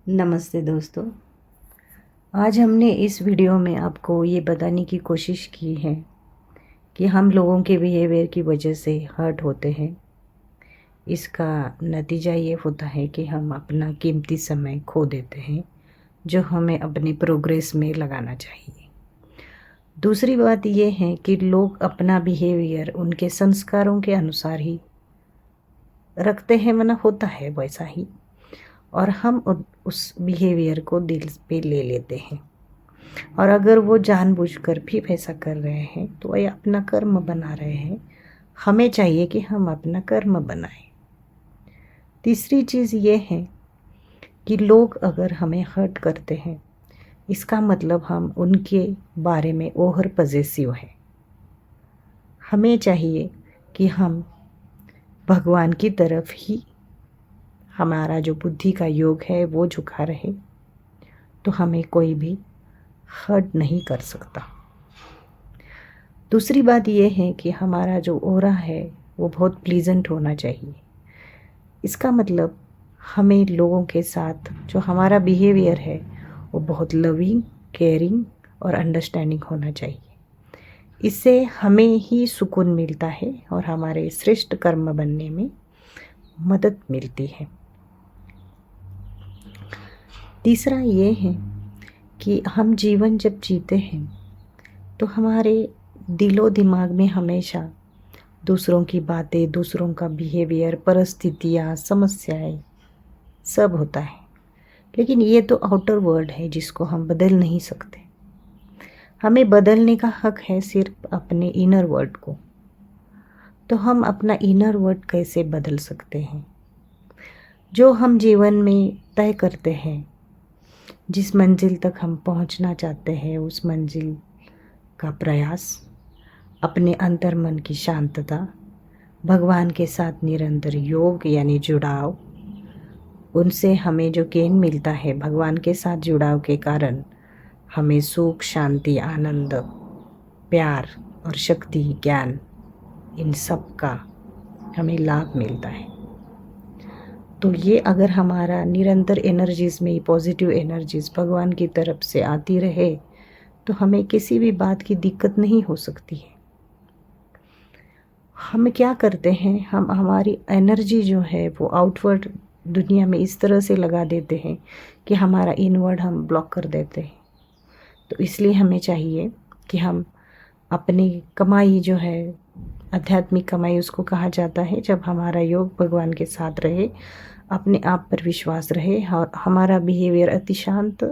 नमस्ते दोस्तों। आज हमने इस वीडियो में आपको ये बताने की कोशिश की है कि हम लोगों के बिहेवियर की वजह से हर्ट होते हैं। इसका नतीजा ये होता है कि हम अपना कीमती समय खो देते हैं जो हमें अपनी प्रोग्रेस में लगाना चाहिए। दूसरी बात ये है कि लोग अपना बिहेवियर उनके संस्कारों के अनुसार ही रखते हैं, मना होता है वैसा ही, और हम उस बिहेवियर को दिल पे ले लेते हैं। और अगर वो जानबूझकर भी वैसा कर रहे हैं तो वह अपना कर्म बना रहे हैं। हमें चाहिए कि हम अपना कर्म बनाएं। तीसरी चीज़ ये है कि लोग अगर हमें हर्ट करते हैं, इसका मतलब हम उनके बारे में ओवर पॉसेसिव हैं। हमें चाहिए कि हम भगवान की तरफ ही हमारा जो बुद्धि का योग है वो झुका रहे, तो हमें कोई भी हर्ट नहीं कर सकता। दूसरी बात यह है कि हमारा जो ऑरा है वो बहुत प्लीजेंट होना चाहिए। इसका मतलब हमें लोगों के साथ जो हमारा बिहेवियर है वो बहुत लविंग, केयरिंग और अंडरस्टैंडिंग होना चाहिए। इससे हमें ही सुकून मिलता है और हमारे श्रेष्ठ कर्म बनने में मदद मिलती है। तीसरा ये है कि हम जीवन जब जीते हैं तो हमारे दिलो दिमाग में हमेशा दूसरों की बातें, दूसरों का बिहेवियर, परिस्थितियाँ, समस्याएं सब होता है। लेकिन ये तो आउटर वर्ल्ड है जिसको हम बदल नहीं सकते। हमें बदलने का हक है सिर्फ अपने इनर वर्ल्ड को। तो हम अपना इनर वर्ल्ड कैसे बदल सकते हैं? जो हम जीवन में तय करते हैं, जिस मंजिल तक हम पहुंचना चाहते हैं, उस मंजिल का प्रयास, अपने अंतर्मन की शांतता, भगवान के साथ निरंतर योग यानी जुड़ाव, उनसे हमें जो गेन मिलता है, भगवान के साथ जुड़ाव के कारण हमें सुख, शांति, आनंद, प्यार और शक्ति, ज्ञान, इन सब का हमें लाभ मिलता है। तो ये अगर हमारा निरंतर एनर्जीज़ में पॉजिटिव एनर्जीज़ भगवान की तरफ से आती रहे तो हमें किसी भी बात की दिक्कत नहीं हो सकती है। हम क्या करते हैं, हम हमारी एनर्जी जो है वो आउटवर्ड दुनिया में इस तरह से लगा देते हैं कि हमारा इनवर्ड हम ब्लॉक कर देते हैं। तो इसलिए हमें चाहिए कि हम अपनी कमाई जो है, आध्यात्मिक कमाई उसको कहा जाता है, जब हमारा योग भगवान के साथ रहे, अपने आप पर विश्वास रहे और हमारा बिहेवियर अति शांत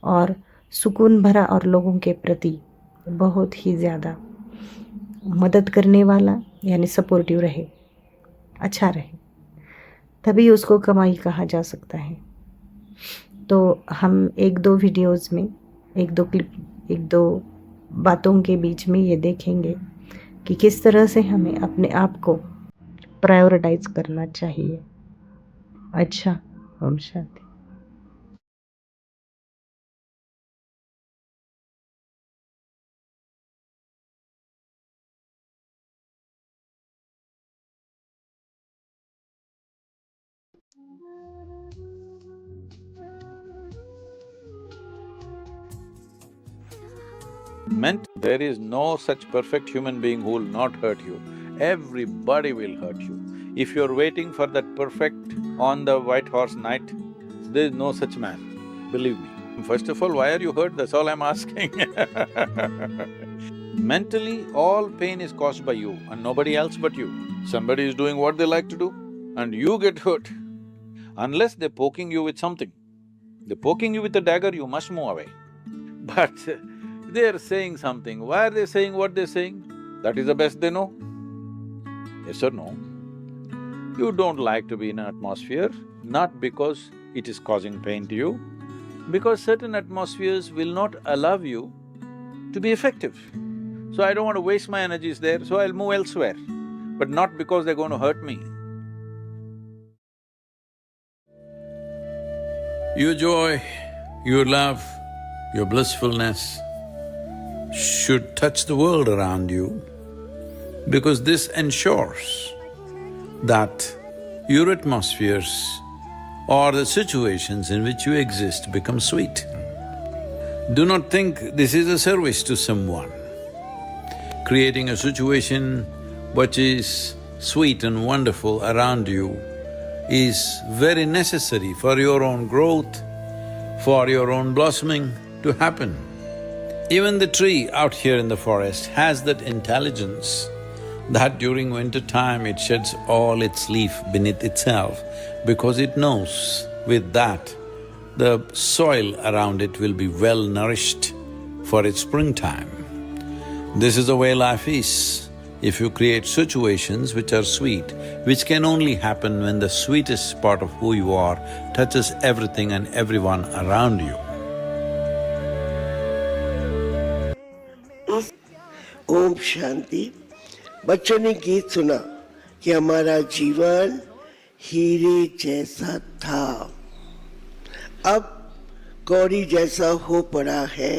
और सुकून भरा और लोगों के प्रति बहुत ही ज़्यादा मदद करने वाला यानी सपोर्टिव रहे, अच्छा रहे, तभी उसको कमाई कहा जा सकता है। तो हम एक दो वीडियोज़ में, एक दो क्लिप, एक दो बातों के बीच में ये देखेंगे कि किस तरह से हमें अपने आप को प्रायोरिटाइज करना चाहिए। अच्छा, Om Shanti. There is no such perfect human being who will not hurt you. Everybody will hurt you. If you're waiting for that perfect on the white horse knight, there is no such man, believe me. First of all, why are you hurt? That's all I'm asking. Mentally, all pain is caused by you and nobody else but you. Somebody is doing what they like to do and you get hurt. Unless they're poking you with something. They're poking you with a dagger, you must move away. But they're saying something. Why are they saying what they're saying? That is the best they know. Yes or no? You don't like to be in an atmosphere, not because it is causing pain to you, because certain atmospheres will not allow you to be effective. So I don't want to waste my energies there, so I'll move elsewhere, but not because they're going to hurt me. Your joy, your love, your blissfulness should touch the world around you, because this ensures that your atmospheres or the situations in which you exist become sweet. Do not think this is a service to someone. Creating a situation which is sweet and wonderful around you is very necessary for your own growth, for your own blossoming to happen. Even the tree out here in the forest has that intelligence that during winter time it sheds all its leaf beneath itself because it knows with that the soil around it will be well nourished for its springtime. This is the way life is. If you create situations which are sweet, which can only happen when the sweetest part of who you are touches everything and everyone around you. Om Shanti. बच्चों ने गीत सुना कि हमारा जीवन हीरे जैसा था, अब कौड़ी जैसा हो पड़ा है।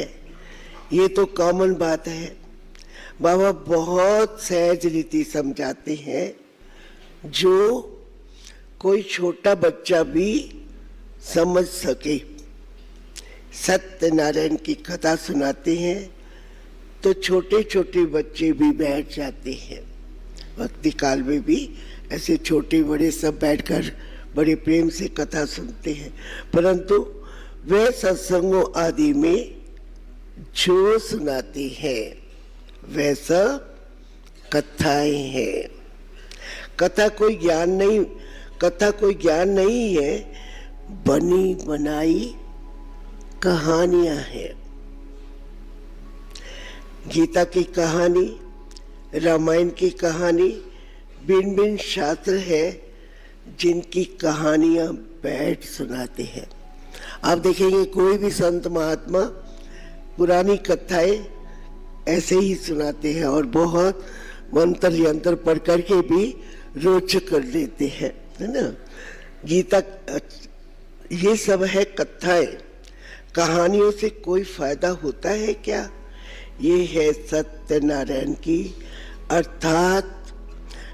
ये तो कॉमन बात है। बाबा बहुत सहज रीति समझाते हैं, जो कोई छोटा बच्चा भी समझ सके। सत्यनारायण की कथा सुनाते हैं तो छोटे छोटे बच्चे भी बैठ जाते हैं। भक्ति काल में भी ऐसे छोटे बड़े सब बैठकर बड़े प्रेम से कथा सुनते हैं, परंतु वे सत्संगों आदि में जो सुनाते हैं वह सब कथाएं हैं। कथा कोई ज्ञान नहीं है, बनी बनाई कहानियां हैं। गीता की कहानी, रामायण की कहानी, भिन्न भिन्न शास्त्र है जिनकी कहानियां बैठ सुनाते हैं। आप देखेंगे कोई भी संत महात्मा पुरानी कथाएं ऐसे ही सुनाते हैं और बहुत मंत्र यंत्र पढ़ करके भी रोचक कर देते हैं, है ना। गीता ये सब है कथाएं। कहानियों से कोई फायदा होता है क्या? ये है सत्यनारायण की अर्थात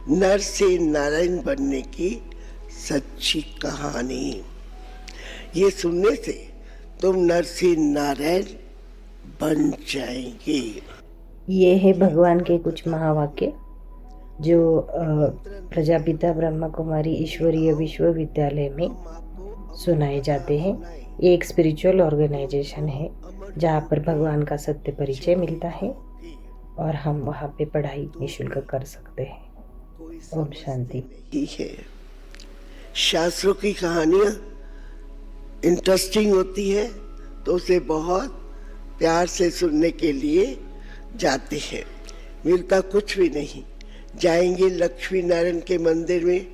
नर से नारायण बनने की सच्ची कहानी। ये सुनने से तुम नर से नारायण बन जाएंगे। ये है भगवान के कुछ महावाक्य जो प्रजापिता ब्रह्मा कुमारी ईश्वरीय विश्वविद्यालय में सुनाए जाते हैं। ये एक स्पिरिचुअल ऑर्गेनाइजेशन है जहाँ पर भगवान का सत्य परिचय मिलता है और हम वहाँ पे पढ़ाई निःशुल्क कर सकते हैं। ओम शांति। है शास्त्रों की कहानियाँ इंटरेस्टिंग होती है तो उसे बहुत प्यार से सुनने के लिए जाते हैं। मिलता कुछ भी नहीं। जाएंगे लक्ष्मी नारायण के मंदिर में,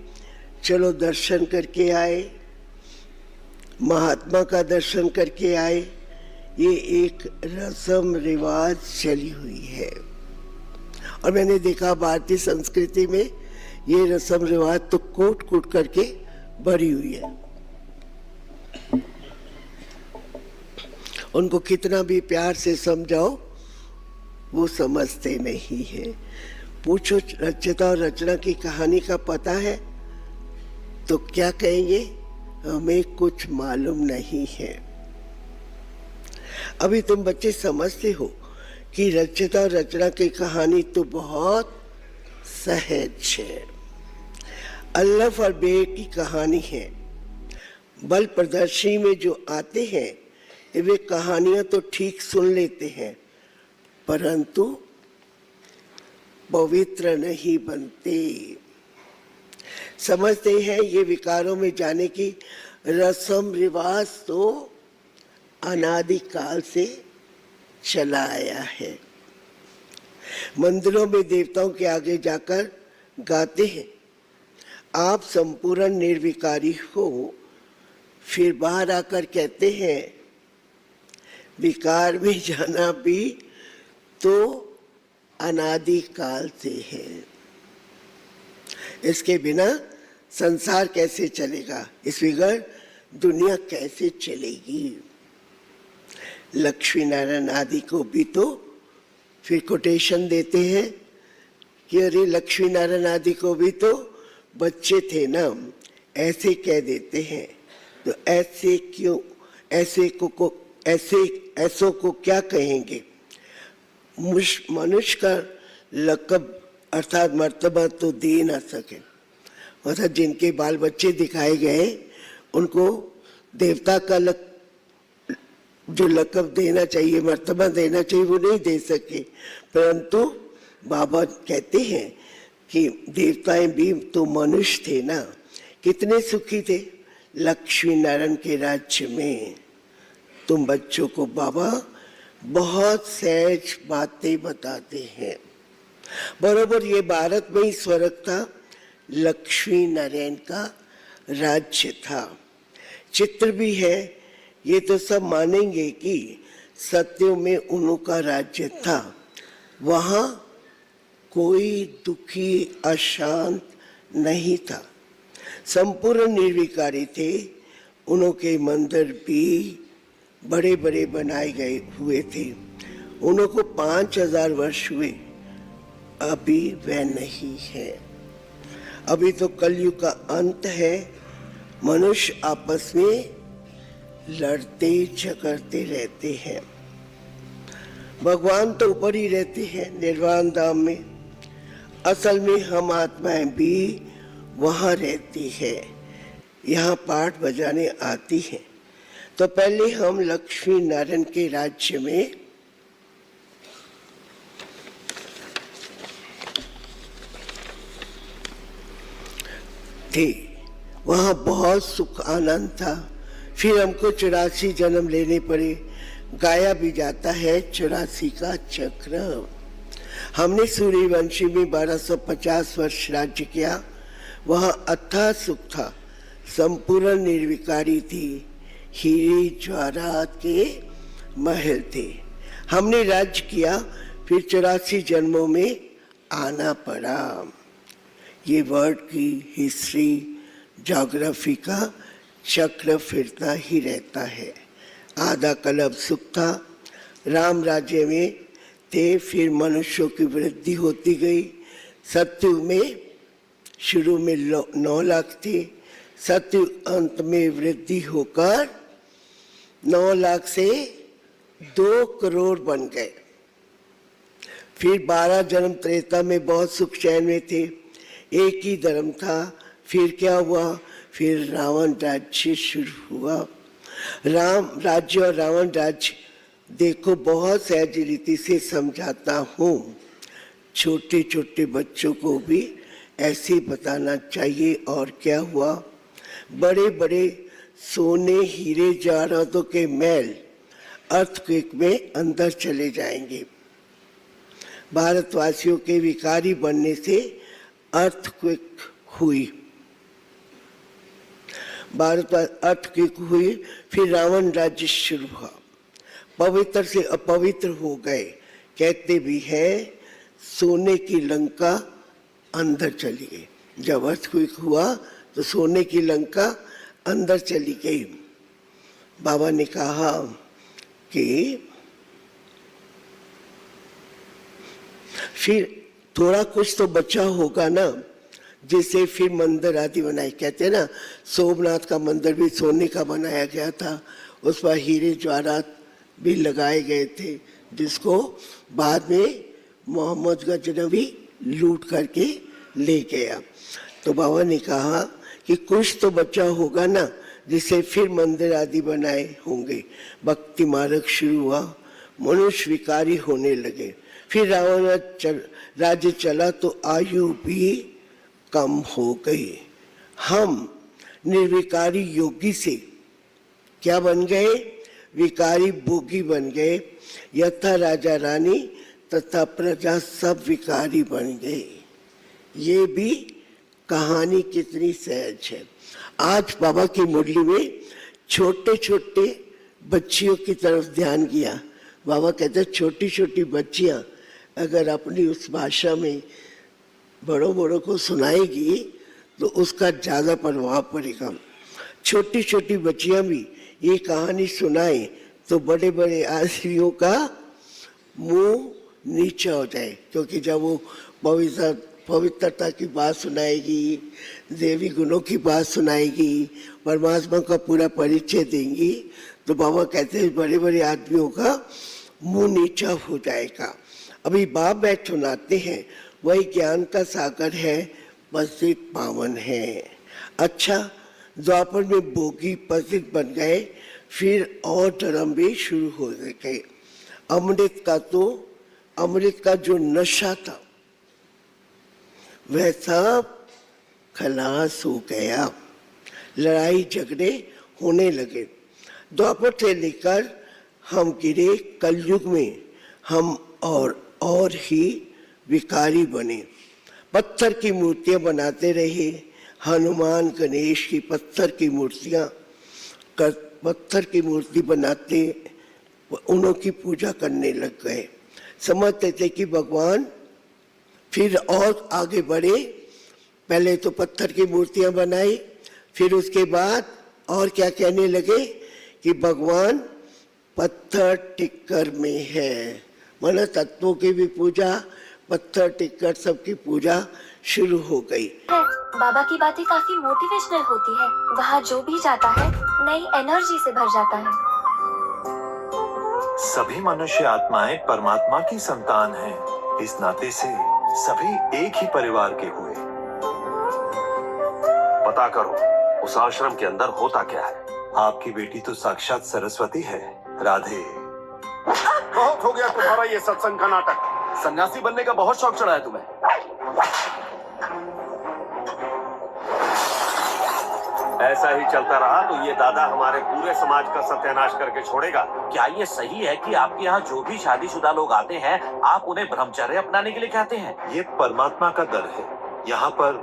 चलो दर्शन करके आए, महात्मा का दर्शन करके आए। ये एक रस्म रिवाज चली हुई है और मैंने देखा भारतीय संस्कृति में ये रस्म रिवाज तो कूट कूट करके भरी हुई है। उनको कितना भी प्यार से समझाओ वो समझते नहीं है। पूछो रचयिता और रचना की कहानी का पता है तो क्या कहेंगे? हमें कुछ मालूम नहीं है। अभी तुम बच्चे समझते हो कि रचयिता और रचना की कहानी तो बहुत सहज है। अल्लाह और बे की कहानी है। बल प्रदर्शनी में जो आते हैं वे कहानियां तो ठीक सुन लेते हैं परंतु पवित्र नहीं बनते। समझते हैं ये विकारों में जाने की रस्म रिवाज तो अनादिकाल से चला आया है। मंदिरों में देवताओं के आगे जाकर गाते हैं, आप संपूर्ण निर्विकारी हो। फिर बाहर आकर कहते हैं विकार में जाना भी तो अनादिकाल से है। इसके बिना संसार कैसे चलेगा? इस बगैर दुनिया कैसे चलेगी? लक्ष्मी नारायण आदि को भी तो फिर कोटेशन देते हैं कि अरे लक्ष्मी नारायण आदि को भी तो बच्चे थे ना, ऐसे कह देते हैं। तो ऐसे क्यों, ऐसों को क्या कहेंगे? मनुष्य का लक़ब अर्थात मर्तबा तो दे ना सके। मतलब जिनके बाल बच्चे दिखाए गए उनको देवता का जो लक़ब देना चाहिए, मर्तबा देना चाहिए, वो नहीं दे सके। परंतु बाबा कहते हैं कि देवताएं भी तो मनुष्य थे ना, कितने सुखी थे लक्ष्मी नारायण के राज्य में। तुम बच्चों को बाबा बहुत सहज बातें बताते हैं। बरोबर ये भारत में ही स्वर्ग था, लक्ष्मी नारायण का राज्य था। चित्र भी है, ये तो सब मानेंगे कि सत्यों में उनका राज्य था। वहाँ कोई दुखी अशांत नहीं था, संपूर्ण निर्विकारी थे। उनके मंदिर भी बड़े बड़े बनाए गए हुए थे। उनको 5000 वर्ष हुए, अभी वह नहीं है। अभी तो कलयुग का अंत है। मनुष्य आपस में लड़ते झगड़ते रहते हैं। भगवान तो ऊपर ही रहते हैं निर्वाण धाम में। असल में हम आत्माएं भी वहाँ रहती है, यहाँ पाठ बजाने आती हैं। तो पहले हम लक्ष्मी नारायण के राज्य में थे, वहाँ बहुत सुख आनंद था। फिर हमको 84 जन्म लेने पड़े। गाया भी जाता है 84 का चक्र। हमने सूर्यवंशी में 1250 वर्ष राज्य किया। वहाँ अथाह सुख था, संपूर्ण निर्विकारी थी, हीरे जवाहरात के महल थे। हमने राज्य किया, फिर 84 जन्मों में आना पड़ा। ये वर्ल्ड की हिस्ट्री, ज्योग्राफी का चक्र फिरता ही रहता है। आधा कल्प सुख था, राम राज्य में थे, फिर मनुष्यों की वृद्धि होती गई। सतयुग में शुरू में 9 लाख थे, सतयुग अंत में वृद्धि होकर 9 लाख से 2 करोड़ बन गए। फिर 12 जन्म त्रेता में बहुत सुख चैन में थे, एक ही धर्म था। फिर क्या हुआ? फिर रावण राज्य शुरू हुआ। राम राज्य और रावण राज्य देखो बहुत सहज रीति से समझाता हूँ। छोटे छोटे बच्चों को भी ऐसे बताना चाहिए। और क्या हुआ? बड़े बड़े सोने हीरे जवाहरातों के महल अर्थक्वेक में अंदर चले जाएंगे। भारतवासियों के विकारी बनने से अर्थक्वेक हुई, भारत अर्थक्वेक हुई। फिर रावण राज्य शुरू हुआ, पवित्र से अपवित्र हो गए। कहते भी है सोने की लंका अंदर चली गई। जब अर्थक्वेक हुआ तो सोने की लंका अंदर चली गई। बाबा ने कहा कि फिर थोड़ा कुछ तो बचा होगा ना, जिसे फिर मंदिर आदि बनाए। कहते हैं ना सोमनाथ का मंदिर भी सोने का बनाया गया था, उस पर हीरे जवाहरात भी लगाए गए थे, जिसको बाद में मोहम्मद गजनवी लूट करके ले गया। तो बाबा ने कहा कि कुछ तो बचा होगा ना, जिसे फिर मंदिर आदि बनाए होंगे। भक्ति मार्ग शुरू हुआ, मनुष्य विकारी होने लगे। फिर रावण राज्य चला तो आयु भी कम हो गई। हम निर्विकारी योगी से क्या बन गए? विकारी भोगी बन गए। यथा राजा रानी तथा प्रजा सब विकारी बन गए। ये भी कहानी कितनी सहज है। आज बाबा की मुरली में छोटे छोटे बच्चियों की तरफ ध्यान किया। बाबा कहते छोटी छोटी बच्चियां अगर अपनी उस भाषा में बड़ों बड़ों को सुनाएगी तो उसका ज़्यादा प्रभाव पड़ेगा। छोटी छोटी बच्चियां भी ये कहानी सुनाए तो बड़े बड़े आदमियों का मुंह नीचा हो जाए, क्योंकि जब वो पवित्र पवित्रता की बात सुनाएगी, देवी गुणों की बात सुनाएगी, परमात्मा का पूरा परिचय देंगी, तो बाबा कहते हैं बड़े बड़े आदमियों का मुंह नीचा हो जाएगा। अभी बाप बैठ सुनाते हैं, वही ज्ञान का सागर है, पतित पावन है। अच्छा, द्वापर में भोगी पतित बन गए, फिर और धर्म भी शुरू हो गए। अमृत का जो नशा था वह सब खलास हो गया, लड़ाई झगड़े होने लगे। द्वापर से लेकर हम गिरे कलयुग में, हम और ही विकारी बने। पत्थर की मूर्तियां बनाते रहे, हनुमान गणेश की पत्थर की मूर्ति बनाते उन्हों की पूजा करने लग गए। समझते थे कि भगवान, फिर और आगे बढ़े, पहले तो पत्थर की मूर्तियां बनाई, फिर उसके बाद और क्या कहने लगे कि भगवान पत्थर टिक्कर में है। मतलब तत्वों की भी पूजा, पत्थर टिक्कर सबकी पूजा शुरू हो गई। बाबा की बातें काफी मोटिवेशनल होती है। वहाँ जो भी जाता है नई एनर्जी से भर जाता है। सभी मनुष्य आत्माएं परमात्मा की संतान हैं। इस नाते से सभी एक ही परिवार के हुए। पता करो उस आश्रम के अंदर होता क्या है। आपकी बेटी तो साक्षात सरस्वती है। राधे। बहुत हो गया तुम्हारा ये सत्संग का नाटक। सन्यासी बनने का बहुत शौक चढ़ा है तुम्हें। ऐसा ही चलता रहा तो ये दादा हमारे पूरे समाज का सत्यानाश करके छोड़ेगा। क्या ये सही है कि आपके यहाँ जो भी शादीशुदा लोग आते हैं आप उन्हें ब्रह्मचर्य अपनाने के लिए कहते हैं? ये परमात्मा का दर है। यहाँ पर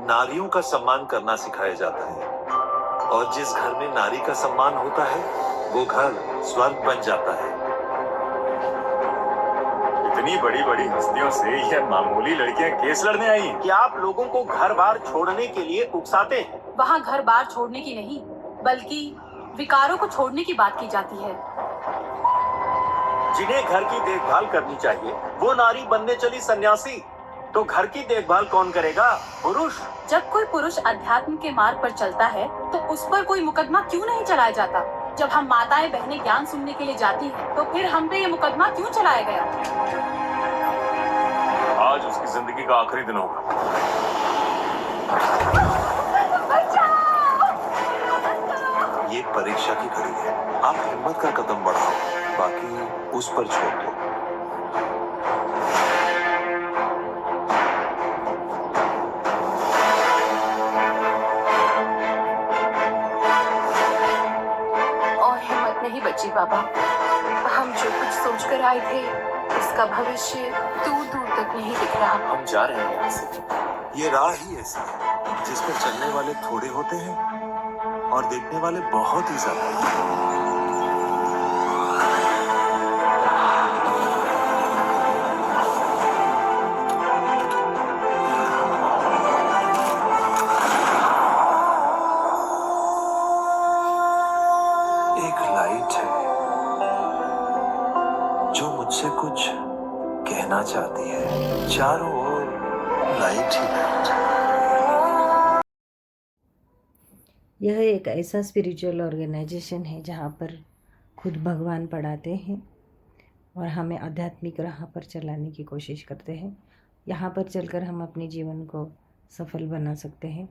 नारियों का सम्मान करना सिखाया जाता है, और जिस घर में नारी का सम्मान होता है वो घर स्वर्ग बन जाता है। इतनी बड़ी बड़ी हस्तियों से यह मामूली लड़कियां केस लड़ने आई हैं। क्या आप लोगों को घर बार छोड़ने के लिए उकसाते हैं? वहाँ घर बार छोड़ने की नहीं, बल्कि विकारों को छोड़ने की बात की जाती है। जिन्हें घर की देखभाल करनी चाहिए वो नारी बनने चली सन्यासी, तो घर की देखभाल कौन करेगा? पुरुष। जब कोई पुरुष अध्यात्म के मार्ग पर चलता है तो उस पर कोई मुकदमा क्यों नहीं चलाया जाता? जब हम माताएं बहनें ज्ञान सुनने के लिए जाती हैं, तो फिर हम पे ये मुकदमा क्यों चलाया गया? आज उसकी जिंदगी का आखिरी दिन होगा। ये परीक्षा की घड़ी है। आप हिम्मत का कदम बढ़ाओ, बाकी उस पर छोड़ दो। और हिम्मत नहीं बची बाबा। हम जो कुछ सोचकर आए थे उसका भविष्य दूर दूर तक नहीं दिख रहा। हम जा रहे हैं यहाँ से। ये राह ही ऐसी है जिस पर चलने वाले थोड़े होते हैं और देखने वाले बहुत ही ज्यादा। एक लाइट है जो मुझसे कुछ कहना चाहती है। चारों ओर लाइट ही लाइट। यह एक ऐसा स्पिरिचुअल ऑर्गेनाइजेशन है जहाँ पर खुद भगवान पढ़ाते हैं और हमें आध्यात्मिक राह पर चलाने की कोशिश करते हैं। यहाँ पर चलकर हम अपने जीवन को सफल बना सकते हैं।